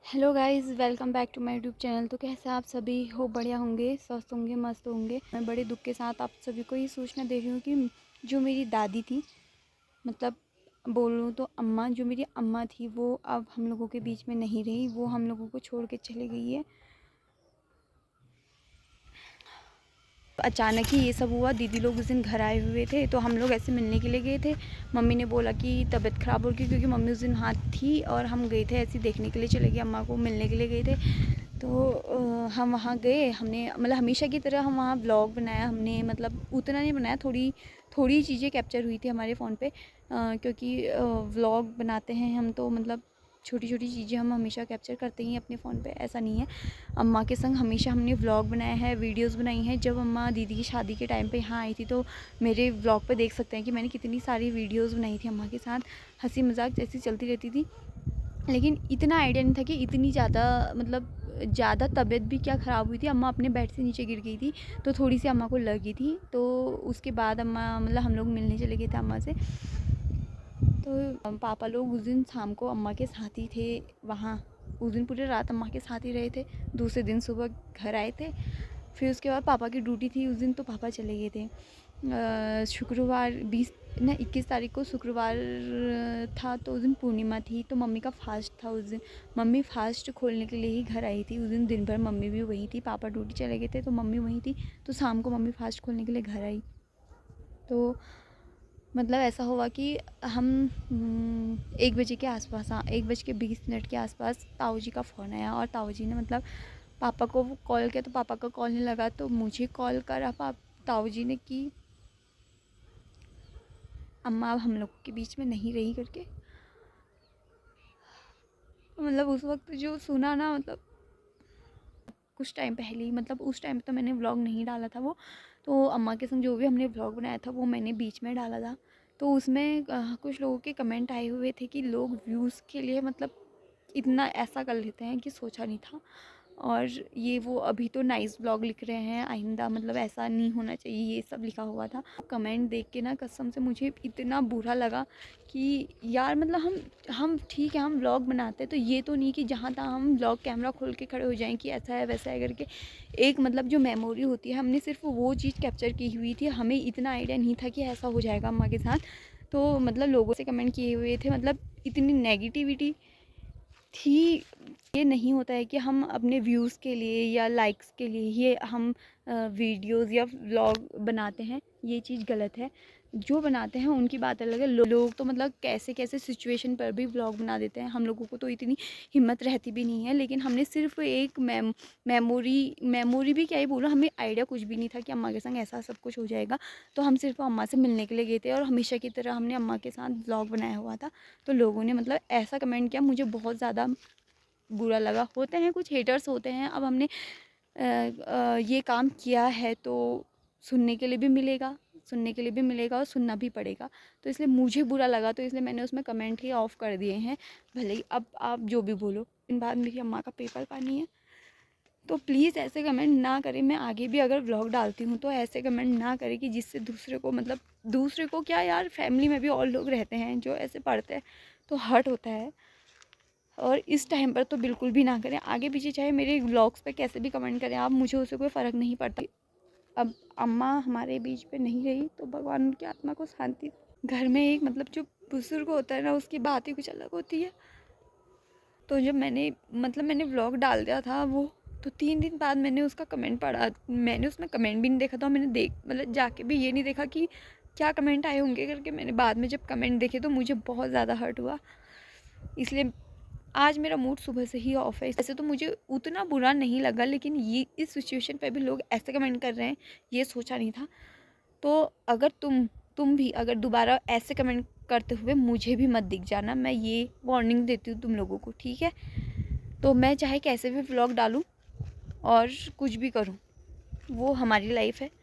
Hello guys, welcome back to my YouTube channel. तो कैसे आप सभी हो? बढ़िया होंगे, स्वस्थ होंगे, मस्त होंगे। मैं बड़े दुख के साथ आप सभी को ये सूचना दे रही हूँ कि जो मेरी दादी थी, मतलब बोलूँ तो अम्मा, जो मेरी अम्मा थी वो अब हम लोगों के बीच में नहीं रही। वो हम लोगों को छोड़ के चली गई है। अचानक ही ये सब हुआ। दीदी लोग उस दिन घर आए हुए थे तो हम लोग ऐसे मिलने के लिए गए थे। मम्मी ने बोला कि तबीयत ख़राब हो गई, क्योंकि मम्मी उस दिन हाथ थी और हम गए थे ऐसे देखने के लिए, चले गए, अम्मा को मिलने के लिए गए थे। तो हम वहाँ गए, हमने मतलब हमेशा की तरह हम वहाँ व्लॉग बनाया। हमने मतलब उतना नहीं बनाया, थोड़ी थोड़ी चीज़ें कैप्चर हुई थी हमारे फ़ोन पे, क्योंकि व्लॉग बनाते हैं हम तो मतलब छोटी छोटी चीज़ें हम हमेशा कैप्चर करते ही अपने फ़ोन पे, ऐसा नहीं है। अम्मा के संग हमेशा हमने व्लॉग बनाया है, वीडियोस बनाई हैं। जब अम्मा दीदी की शादी के टाइम पे यहाँ आई थी तो मेरे व्लॉग पे देख सकते हैं कि मैंने कितनी सारी वीडियोस बनाई थी अम्मा के साथ। हंसी मजाक जैसी चलती रहती थी। लेकिन इतना आइडिया नहीं था कि इतनी ज़्यादा मतलब ज़्यादा तबीयत भी क्या ख़राब हुई थी। अम्मा अपने बेड से नीचे गिर गई थी तो थोड़ी सी अम्मा को लगी थी। तो उसके बाद अम्मा मतलब हम लोग मिलने चले गए थे अम्मा से। तो पापा लोग उस दिन शाम को अम्मा के साथ ही थे वहाँ। उस दिन पूरे रात अम्मा के साथ ही रहे थे। दूसरे दिन सुबह घर आए थे। फिर उसके बाद पापा की ड्यूटी थी उस दिन, तो पापा चले गए थे। शुक्रवार 21 तारीख को शुक्रवार था, तो उस दिन पूर्णिमा थी, तो मम्मी का फास्ट था उस दिन। मम्मी फास्ट खोलने के लिए ही घर आई थी उस दिन। दिन भर मम्मी भी वहीं थी, पापा ड्यूटी चले गए थे तो मम्मी वहीं थी। तो शाम को मम्मी फास्ट खोलने के लिए घर आई। तो मतलब ऐसा हुआ कि हम 1 बजे के आसपास, हाँ 1 बज के 20 मिनट के आसपास ताऊ जी का फ़ोन आया। और ताऊ जी ने मतलब पापा को कॉल किया तो पापा का कॉल नहीं लगा, तो मुझे कॉल करा ताऊ जी ने कि अम्मा अब हम लोग के बीच में नहीं रही करके। तो मतलब उस वक्त जो सुना ना, मतलब कुछ टाइम पहले ही, मतलब उस टाइम तो मैंने व्लॉग नहीं डाला था वो। तो अम्मा के संग जो भी हमने व्लॉग बनाया था वो मैंने बीच में डाला था। तो उसमें कुछ लोगों के कमेंट आए हुए थे कि लोग व्यूज़ के लिए मतलब इतना ऐसा कर लेते हैं कि सोचा नहीं था। और ये वो अभी तो नाइस ब्लॉग लिख रहे हैं, आइंदा मतलब ऐसा नहीं होना चाहिए, ये सब लिखा हुआ था। कमेंट देख के ना कसम से मुझे इतना बुरा लगा कि यार मतलब हम ठीक है, हम व्लॉग बनाते हैं तो ये तो नहीं कि जहाँ तहाँ हम व्लॉग कैमरा खोल के खड़े हो जाएं कि ऐसा है वैसा है करके। एक मतलब जो मेमोरी होती है, हमने सिर्फ वो चीज़ कैप्चर की हुई थी। हमें इतना आइडिया नहीं था कि ऐसा हो जाएगा अम्मा के साथ। तो मतलब लोगों से कमेंट किए हुए थे, मतलब इतनी नेगेटिविटी थी। ये नहीं होता है कि हम अपने व्यूज़ के लिए या लाइक्स के लिए ये हम वीडियोज़ या व्लॉग बनाते हैं, ये चीज़ गलत है। जो बनाते हैं उनकी बात अलग है। लोग तो मतलब कैसे कैसे सिचुएशन पर भी व्लॉग बना देते हैं। हम लोगों को तो इतनी हिम्मत रहती भी नहीं है। लेकिन हमने सिर्फ एक मेमोरी भी क्या ही बोलूँ, हमें आइडिया कुछ भी नहीं था कि अम्मा के संग ऐसा सब कुछ हो जाएगा। तो हम सिर्फ अम्मा से मिलने के लिए गए थे और हमेशा की तरह हमने अम्मा के साथ व्लॉग बनाया हुआ था। तो लोगों ने मतलब ऐसा कमेंट किया, मुझे बहुत ज़्यादा बुरा लगा। होते हैं कुछ हेटर्स होते हैं। अब हमने ये काम किया है तो सुनने के लिए भी मिलेगा, सुनने के लिए भी मिलेगा और सुनना भी पड़ेगा। तो इसलिए मुझे बुरा लगा, तो इसलिए मैंने उसमें कमेंट ही ऑफ़ कर दिए हैं। भले ही अब आप जो भी बोलो, इन बाद मेरी अम्मा का पेपर पानी है, तो प्लीज़ ऐसे कमेंट ना करें। मैं आगे भी अगर व्लॉग डालती हूँ तो ऐसे कमेंट ना करें कि जिससे दूसरे को, मतलब दूसरे को क्या यार, फैमिली में भी और लोग रहते हैं जो ऐसे पढ़ते हैं तो हर्ट होता है। और इस टाइम पर तो बिल्कुल भी ना करें। आगे पीछे चाहे मेरे व्लॉग्स पे कैसे भी कमेंट करें आप, मुझे उससे कोई फ़र्क नहीं पड़ता। अब अम्मा हमारे बीच पे नहीं रही तो भगवान उनकी आत्मा को शांति। घर में एक मतलब जो बुजुर्ग होता है ना, उसकी बात ही कुछ अलग होती है। तो जब मैंने व्लॉग डाल दिया था वो, तो 3 दिन बाद मैंने उसका कमेंट पढ़ा। मैंने उसमें कमेंट भी नहीं देखा था। मैंने मतलब जाके भी ये नहीं देखा कि क्या कमेंट आए होंगे करके। मैंने बाद में जब कमेंट देखे तो मुझे बहुत ज़्यादा हर्ट हुआ। इसलिए आज मेरा मूड सुबह से ही ऑफ है। ऐसे तो मुझे उतना बुरा नहीं लगा, लेकिन ये इस सिचुएशन पे भी लोग ऐसे कमेंट कर रहे हैं, ये सोचा नहीं था। तो अगर तुम भी अगर दोबारा ऐसे कमेंट करते हुए मुझे भी मत दिख जाना, मैं ये वार्निंग देती हूँ तुम लोगों को, ठीक है? तो मैं चाहे कैसे भी व्लॉग डालूँ और कुछ भी करूँ, वो हमारी लाइफ है।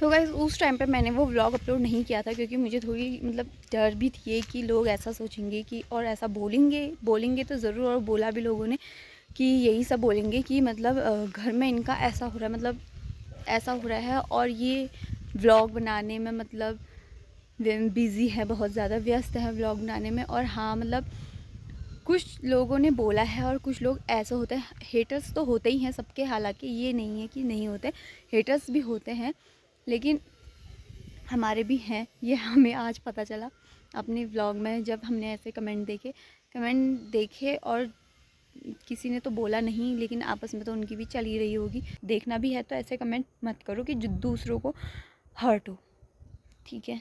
तो गाइस उस टाइम पे मैंने वो व्लॉग अपलोड नहीं किया था, क्योंकि मुझे थोड़ी मतलब डर भी थी कि लोग ऐसा सोचेंगे कि, और ऐसा बोलेंगे तो ज़रूर, और बोला भी लोगों ने कि यही सब बोलेंगे कि मतलब घर में इनका ऐसा हो रहा है, मतलब ऐसा हो रहा है, और ये व्लॉग बनाने में मतलब बिज़ी है, बहुत ज़्यादा व्यस्त है व्लॉग बनाने में। और हाँ मतलब कुछ लोगों ने बोला है और कुछ लोग ऐसे होते हैं, हेटर्स तो होते ही हैं सबके, हालांकि ये नहीं है कि नहीं होते, हेटर्स भी होते हैं, लेकिन हमारे भी हैं। ये हमें आज पता चला अपने व्लॉग में, जब हमने ऐसे कमेंट देखे और किसी ने तो बोला नहीं, लेकिन आपस में तो उनकी भी चल ही रही होगी। देखना भी है तो ऐसे कमेंट मत करो कि जो दूसरों को हर्ट हो, ठीक है।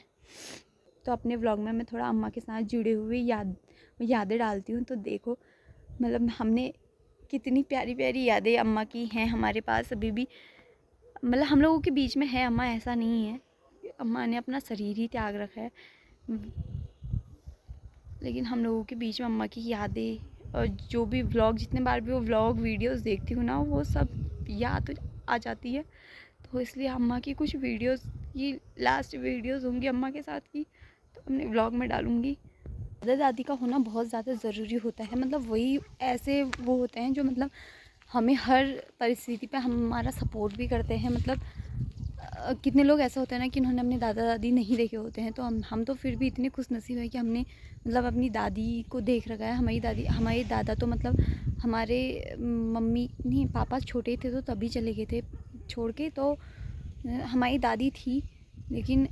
तो अपने व्लॉग में मैं थोड़ा अम्मा के साथ जुड़े हुए यादें डालती हूँ। तो देखो मतलब हमने कितनी प्यारी प्यारी यादें अम्मा की हैं हमारे पास अभी भी, मतलब हम लोगों के बीच में है अम्मा, ऐसा नहीं है। अम्मा ने अपना शरीर ही त्याग रखा है, लेकिन हम लोगों के बीच में अम्मा की यादें और जो भी व्लॉग, जितने बार भी वो व्लॉग वीडियोस देखती हूँ ना, वो सब याद आ जाती है। तो इसलिए अम्मा की कुछ वीडियोस, ये लास्ट वीडियोस होंगी अम्मा के साथ की, तो अपने व्लॉग में डालूँगी। दादा दादी का होना बहुत ज़्यादा ज़रूरी होता है, मतलब वही ऐसे वो होते हैं जो मतलब हमें हर परिस्थिति पे हमारा सपोर्ट भी करते हैं। मतलब कितने लोग ऐसा होते हैं ना कि उन्होंने अपने दादा दादी नहीं देखे होते हैं, तो हम तो फिर भी इतने खुशनसीब हैं कि हमने मतलब अपनी दादी को देख रखा है। हमारे दादा तो मतलब हमारे मम्मी नहीं, पापा छोटे थे तो तभी चले गए थे छोड़ के, तो हमारी दादी थी, लेकिन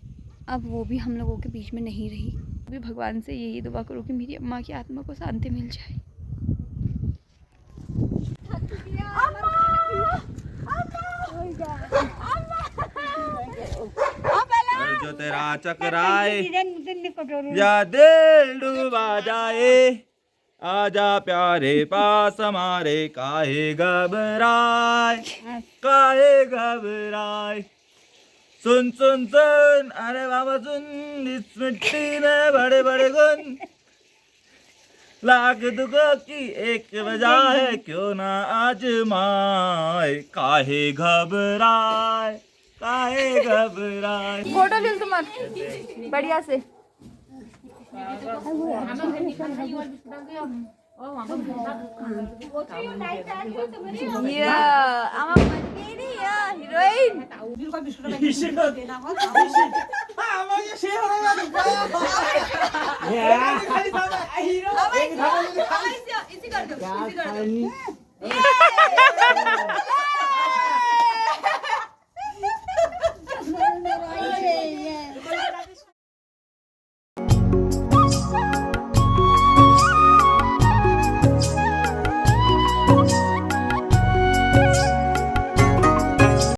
अब वो भी हम लोगों के बीच में नहीं रही। भी भगवान से यही दुआ करूँ कि मेरी अम्मा की आत्मा को शांति मिल जाए। जो तेरा चकराए या दिल डूबा जाए, आजा प्यारे पास हमारे, काहे घबराए, काहे घबराए। सुन सुन सुन, अरे बाबा सुन, इस मिट्टी में बड़े बड़े गुन, लाख दुखों की एक वजह है, क्यों ना आजमाए, काहे घबराए, काहे घबराए। फोटो ले तुम्हारे बढ़िया से। हिरोइन